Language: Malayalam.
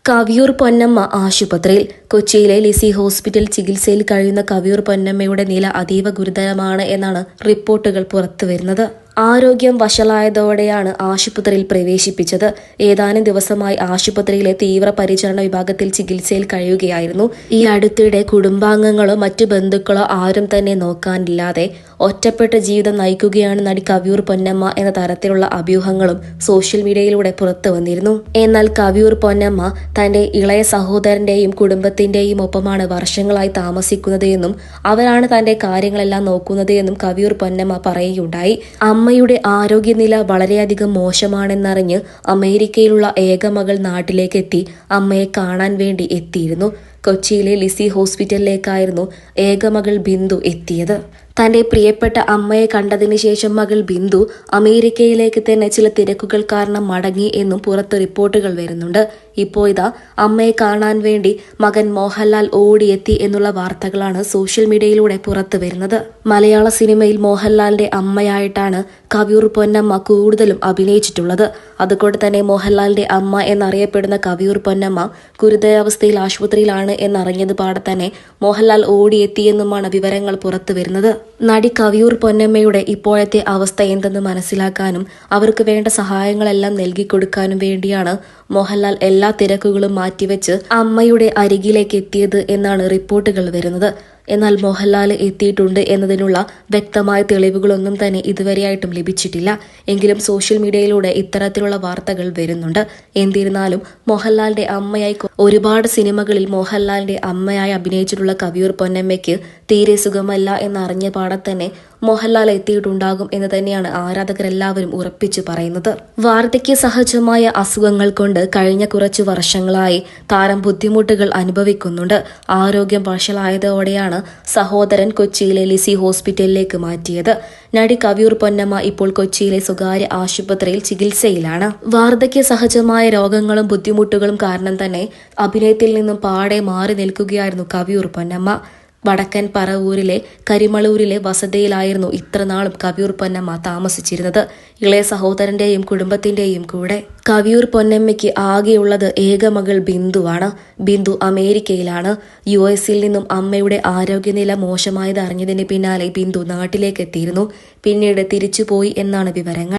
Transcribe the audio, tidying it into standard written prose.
കവിയൂർ പൊന്നമ്മ ആശുപത്രിയിൽ. കൊച്ചിയിലെ ലിസി ഹോസ്പിറ്റൽ ചികിത്സയിൽ കഴിയുന്ന കവിയൂർ പൊന്നമ്മയുടെ നില അതീവ ഗുരുതരമാണ് എന്നാണ് റിപ്പോർട്ടുകൾ പുറത്തുവരുന്നത്. ആരോഗ്യം വഷളായതോടെയാണ് ആശുപത്രിയിൽ പ്രവേശിപ്പിച്ചത്. ഏതാനും ദിവസമായി ആശുപത്രിയിലെ തീവ്രപരിചരണ വിഭാഗത്തിൽ ചികിത്സയിൽ കഴിയുകയായിരുന്നു. ഈ അടുത്തിടെ കുടുംബാംഗങ്ങളോ മറ്റു ബന്ധുക്കളോ ആരും തന്നെ നോക്കാനില്ലാതെ ഒറ്റപ്പെട്ട ജീവിതം നയിക്കുകയാണ് നടി കവിയൂർ പൊന്നമ്മ എന്ന തരത്തിലുള്ള അഭ്യൂഹങ്ങളും സോഷ്യൽ മീഡിയയിലൂടെ പുറത്തു വന്നിരുന്നു. എന്നാൽ കവിയൂർ പൊന്നമ്മ തന്റെ ഇളയ സഹോദരന്റെയും കുടുംബത്തിന്റെയും ഒപ്പമാണ് വർഷങ്ങളായി താമസിക്കുന്നത് എന്നും അവരാണ് തന്റെ കാര്യങ്ങളെല്ലാം നോക്കുന്നത് എന്നും കവിയൂർ പൊന്നമ്മ പറയുകയുണ്ടായി. അമ്മയുടെ ആരോഗ്യനില വളരെയധികം മോശമാണെന്നറിഞ്ഞ് അമേരിക്കയിലുള്ള ഏക മകൾ നാട്ടിലേക്ക് എത്തി അമ്മയെ കാണാൻ വേണ്ടി എത്തിയിരുന്നു. കൊച്ചിയിലെ ലിസി ഹോസ്പിറ്റലിലേക്കായിരുന്നു ഏകമകൾ ബിന്ദു എത്തിയത്. തന്റെ പ്രിയപ്പെട്ട അമ്മയെ കണ്ടതിന് ശേഷം മകൾ ബിന്ദു അമേരിക്കയിലേക്ക് തന്നെ ചില തിരക്കുകൾ കാരണം മടങ്ങി എന്നും പുറത്ത് റിപ്പോർട്ടുകൾ വരുന്നുണ്ട്. ഇപ്പോൾ ഇതാ അമ്മയെ കാണാൻ വേണ്ടി മകൻ മോഹൻലാൽ ഓടിയെത്തി എന്നുള്ള വാർത്തകളാണ് സോഷ്യൽ മീഡിയയിലൂടെ പുറത്തു വരുന്നത്. മലയാള സിനിമയിൽ മോഹൻലാലിന്റെ അമ്മയായിട്ടാണ് കവിയൂർ പൊന്നമ്മ കൂടുതലും അഭിനയിച്ചിട്ടുള്ളത്. അതുകൊണ്ട് തന്നെ മോഹൻലാലിന്റെ അമ്മ എന്നറിയപ്പെടുന്ന കവിയൂർ പൊന്നമ്മ ഗുരുതരാവസ്ഥയിൽ ആശുപത്രിയിലാണ് എന്നറിഞ്ഞത് പാടെ തന്നെ മോഹൻലാൽ ഓടിയെത്തിയെന്നുമാണ് വിവരങ്ങൾ പുറത്തു വരുന്നത്. നടി കവിയൂർ പൊന്നമ്മയുടെ ഇപ്പോഴത്തെ അവസ്ഥ എന്തെന്ന് മനസ്സിലാക്കാനും അവർക്ക് വേണ്ട സഹായങ്ങളെല്ലാം നൽകിക്കൊടുക്കാനും വേണ്ടിയാണ് മോഹൻലാൽ എല്ലാ തിരക്കുകളും മാറ്റിവെച്ച് അമ്മയുടെ അരികിലേക്ക് എത്തിയത് എന്നാണ് റിപ്പോർട്ടുകൾ വരുന്നത്. എന്നാൽ മോഹൻലാൽ എത്തിയിട്ടുണ്ട് എന്നതിനുള്ള വ്യക്തമായ തെളിവുകളൊന്നും തന്നെ ഇതുവരെയായിട്ടും ലഭിച്ചിട്ടില്ല. എങ്കിലും സോഷ്യൽ മീഡിയയിലൂടെ ഇത്തരത്തിലുള്ള വാർത്തകൾ വരുന്നുണ്ട്. എന്നിരുന്നാലും മോഹൻലാലിന്റെ അമ്മയായി ഒരുപാട് സിനിമകളിൽ മോഹൻലാലിന്റെ അമ്മയായി അഭിനയിച്ചിട്ടുള്ള കവിയൂർ പൊന്നമ്മയ്ക്ക് തീരെ സുഖമല്ല എന്നറിഞ്ഞ പാടെ തന്നെ മോഹൻലാൽ എത്തിയിട്ടുണ്ടാകും എന്ന് തന്നെയാണ് ആരാധകരെല്ലാവരും ഉറപ്പിച്ചു പറയുന്നത്. വാർദ്ധക്യ സഹജമായ അസുഖങ്ങൾ കൊണ്ട് കഴിഞ്ഞ കുറച്ചു വർഷങ്ങളായി താരം ബുദ്ധിമുട്ടുകൾ അനുഭവിക്കുന്നുണ്ട്. ആരോഗ്യം വഷളായതോടെയാണ് സഹോദരൻ കൊച്ചിയിലെ ലിസി ഹോസ്പിറ്റലിലേക്ക് മാറ്റിയത്. നടി കവിയൂർ പൊന്നമ്മ ഇപ്പോൾ കൊച്ചിയിലെ സ്വകാര്യ ആശുപത്രിയിൽ ചികിത്സയിലാണ്. വാർദ്ധക്യ സഹജമായ രോഗങ്ങളും ബുദ്ധിമുട്ടുകളും കാരണം തന്നെ അഭിനയത്തിൽ നിന്നും പാടെ മാറി നിൽക്കുകയായിരുന്നു കവിയൂർ പൊന്നമ്മ. വടക്കൻ പറവൂരിലെ കരിമളൂരിലെ വസതിയിലായിരുന്നു ഇത്രനാളും കവിയൂർ പൊന്നമ്മ താമസിച്ചിരുന്നത്, ഇളയ സഹോദരന്റെയും കുടുംബത്തിന്റെയും കൂടെ. കവിയൂർ പൊന്നമ്മയ്ക്ക് ആകെയുള്ളത് ഏക മകൾ ബിന്ദുവാണ്. ബിന്ദു അമേരിക്കയിലാണ്. US-ൽ നിന്നും അമ്മയുടെ ആരോഗ്യനില മോശമായത് അറിഞ്ഞതിന് പിന്നാലെ ബിന്ദു നാട്ടിലേക്ക് എത്തിയിരുന്നു. പിന്നീട് തിരിച്ചുപോയി എന്നാണ് വിവരങ്ങൾ.